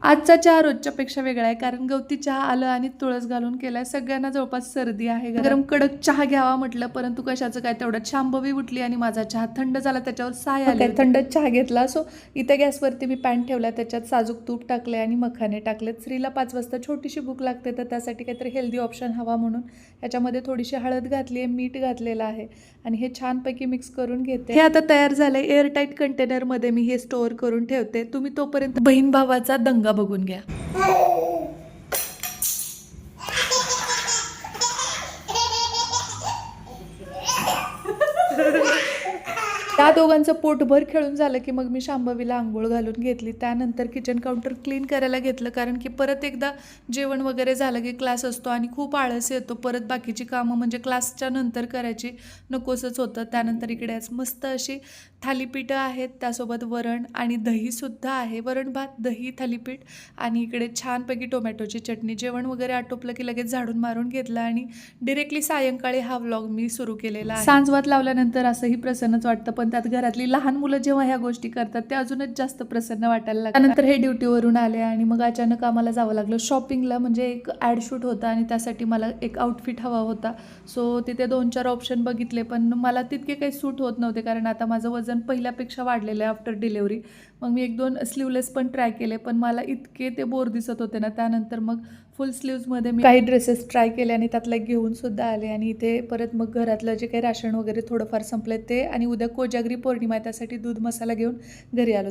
आजचा चहा रोजच्यापेक्षा वेगळा आहे, कारण गवती चहा आलं आणि तुळस घालून केलाय. सगळ्यांना जवळपास सर्दी आहे. गरम कडक चहा घ्यावा म्हटलं, परंतु कशाचं काय, तेवढ्यात शांभवी उठली आणि माझा चहा थंड झाला, त्याच्यावर साय आली. थंड चहा घेतला. सो इथे गॅसवरती मी पॅन ठेवला, त्याच्यात साजूक तूप टाकले आणि मखाने टाकलेत. स्त्रीला 5 वाजता छोटीशी भूक लागते, तर त्यासाठी काहीतरी हेल्दी ऑप्शन हवा म्हणून याच्यामध्ये थोडीशी हळद घातली आहे, मीठ घातलेलं आहे आणि हे छानपैकी मिक्स करून घेते. हे आता तयार झालंय. एअरटाईट कंटेनरमध्ये मी हे स्टोअर करून ठेवते. तुम्ही तोपर्यंत बहीण भावाचा दंगा बघून घ्या. त्या दोघांचं पोटभर खेळून झालं की मग मी शांभवीला आंघोळ घालून घेतली. त्यानंतर किचन काउंटर क्लीन करायला घेतलं, कारण की परत एकदा जेवण वगैरे झालं की क्लास असतो आणि खूप आळस येतो. परत बाकीची कामं म्हणजे क्लासच्या नंतर करायची नकोसच होतं. त्यानंतर इकडे आज मस्त अशी थालीपीठं आहेत, त्यासोबत वरण आणि दहीसुद्धा आहे. वरण भात, दही, थालीपीठ आणि इकडे छानपैकी टोमॅटोची चटणी. जेवण वगैरे आटोपलं की लगेच झाडून मारून घेतलं आणि डिरेक्टली सायंकाळी हा व्लॉग मी सुरू केलेला आहे. सांजवात लावल्यानंतर असंही प्रसन्नच वाटतं, पण त्यात घरातली लहान मुलं जेव्हा ह्या गोष्टी करतात ते अजूनच जास्त प्रसन्न वाटायला लागतं. त्यानंतर हे ड्युटीवरून आले आणि मग अचानक आम्हाला जावं लागलं शॉपिंगला. म्हणजे एक ॲड शूट होता आणि त्यासाठी मला एक आउटफिट हवा होता. सो तिथे 2-4 ऑप्शन बघितले, पण मला तितके काही सूट होत नव्हते, कारण आता माझं वजन पहिल्यापेक्षा वाढलेलं आहे आफ्टर डिलेवरी. मग मी 1-2 स्लीवलेस पण ट्राय केले, पण मला इतके ते बोर दिसत होते ना. त्यानंतर मग फुल स्लीव्जमध्ये मी काही ड्रेसेस ट्राय केले आणि त्यातला घेऊन सुद्धा आले. आणि इथे परत मग घरातलं जे काही राशन वगैरे थोडंफार संपलं ते, आणि उद्या कोजागरी पौर्णिमा आहे त्यासाठी दूध मसाला घेऊन घरी आलो.